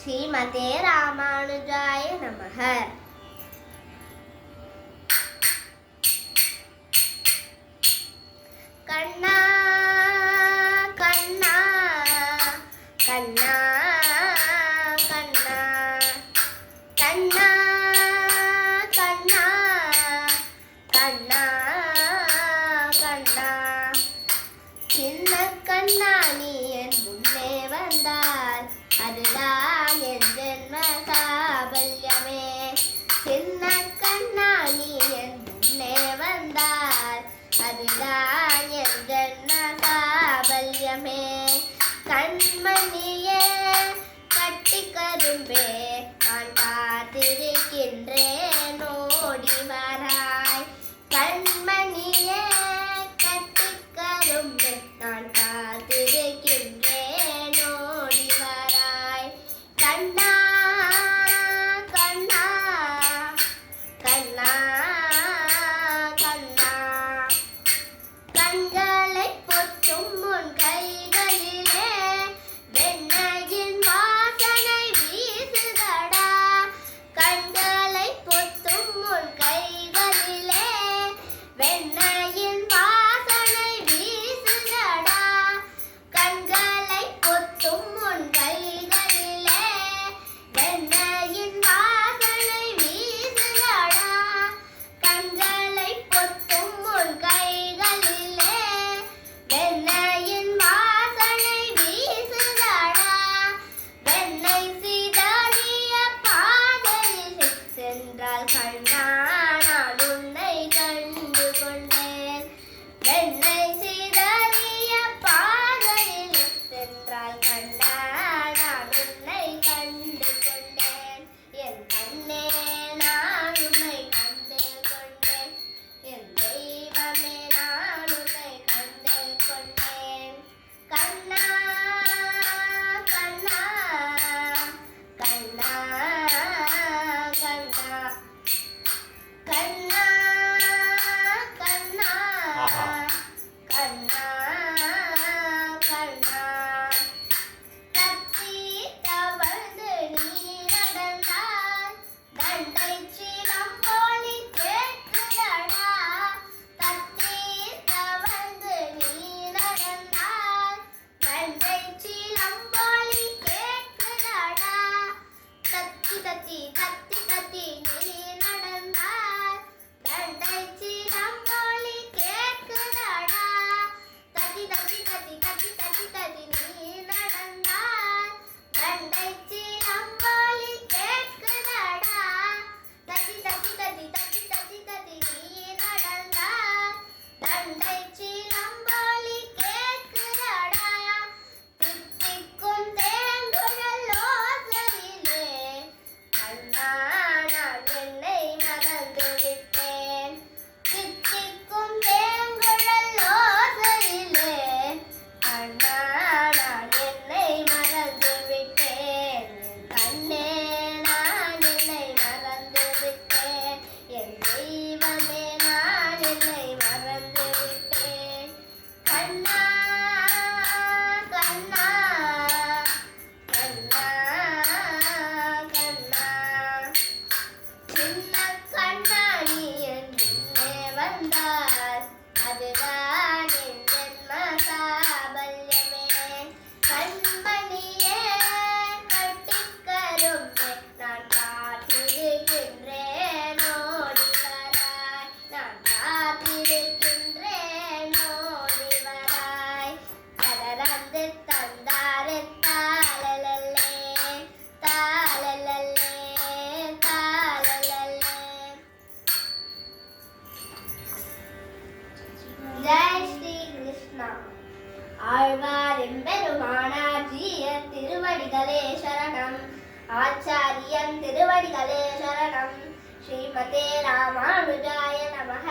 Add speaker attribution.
Speaker 1: ஸ்ரீமதே ராமானுஜாய நமஹ. கண்ணா கண்ணா கண்ணா கண்ணா கண்ணா கண்ணா கண்ணா கண்ணா சின்ன கண்ணா நீ என் முன்னே வந்தால் அதுதான் என் ஜென்ம சாபல்யமே. சின்ன கண்ணா நீ என் முன்னே வந்தால் அதுதான் என் ஜென்ம சாபல்யமே. கண்மணியே கட்டி கரும்பே நான் காத்திருக்கின்றேன் ஓடி வராய். கண்மணியே கட்டி கரும்பே நான் காத்திருக்கின்றேன் ஓடி வராய். கண்ணா கண்ணா கண்ணா கண்ணா கண்களை பொத்தும் உன் கைகளிலே வெண்ணையின் வாசனை வீசுதடா. கண்களை பொத்தும் உன் கைகளிலே வெண்ணையின் வாசனை வீசுதடா. கண்களை பொத்தும் உன் கைகளிலே வெண்ணையின் வாசனை வீசுதடா. கண்களை பொத்தும் உன் கைகளிலே வெண்ணையின் வாசனை வீசுதடா. வெண்ணை சிதறிய பாதையில் சென்றால் கண்ணா நான் உன்னை கண்டு கொண்டேன். வெண்ணை சிதறிய பாதையில் சென்றால் கண்ணா நான் உன்னை கண்டு கொண்டேன். என் கண்ணே நான் உன்னை கண்டு கொண்டேன். என் தெய்வமே நான் உன்னை கண்டு கொண்டேன். கண்ணா கண்ணா கண்ணா கண்ணா கண்ணா கண்ணா கண்ணா கண்ணா தத்தி தவழ்ந்து நீ நடந்தால் தண்டை சிலம்போலி கேட்குதடா. தத்தி தவழ்ந்து நீ நடந்தால் தண்டை சிலம்போலி கேட்குதடா. தத்தி தத்தி தத்தி தத்தி நீ நடந்தால் தண்டை சிலம்போலி கேட்குதடா. தத்தி தத்தி தத்தி தத்தி தத்தி தத்தி நீ நடந்தால் தண்டை சிலம்போலி கேட்குதடா. தத்தி தத்தி தத்தி தத்தி தத்தி தத்தி நீ நடந்தால் தண்டை சிலம்போலி கேட்குதடா. தித்திக்கும் தேங்குழல் ஓசையிலே கண்ணா நான் என்னை மறந்து விட்டேன். தித்திக்கும் தேங்குழல் ஓசையிலே கண்ணா நான் என்னை மறந்து விட்டேன். என் கண்ணே நான் என்னை மறந்து விட்டேன். என் தெய்வமே நான் என்னை மறந்து விட்டேன். கண்ணா கண்ணா கண்ணா கண்ணா சின்ன கண்ணா நீ என் முன்னே வந்தால் அதுதான் என் ஜென்ம சாபல்யமே. கண்மணியே கட்டிக் கரும்பே நான் காத்திருக்கின்றேன் ஓடி வராய். நான் காத்திருக்கின்றேன் ஓடி வராய். கலரந்து தந்தாரு தாளலல்லே தாளலல்லே தாளலல்லே. ஜெய் ஸ்ரீ கிருஷ்ணா. ஆழ்வாரின் பெருமானாஜிய திருவடிகளே சரணம். ஆச்சாரியன் திருவடிகளே சரணம். ஸ்ரீமதே ராமானுஜாய நமஹ.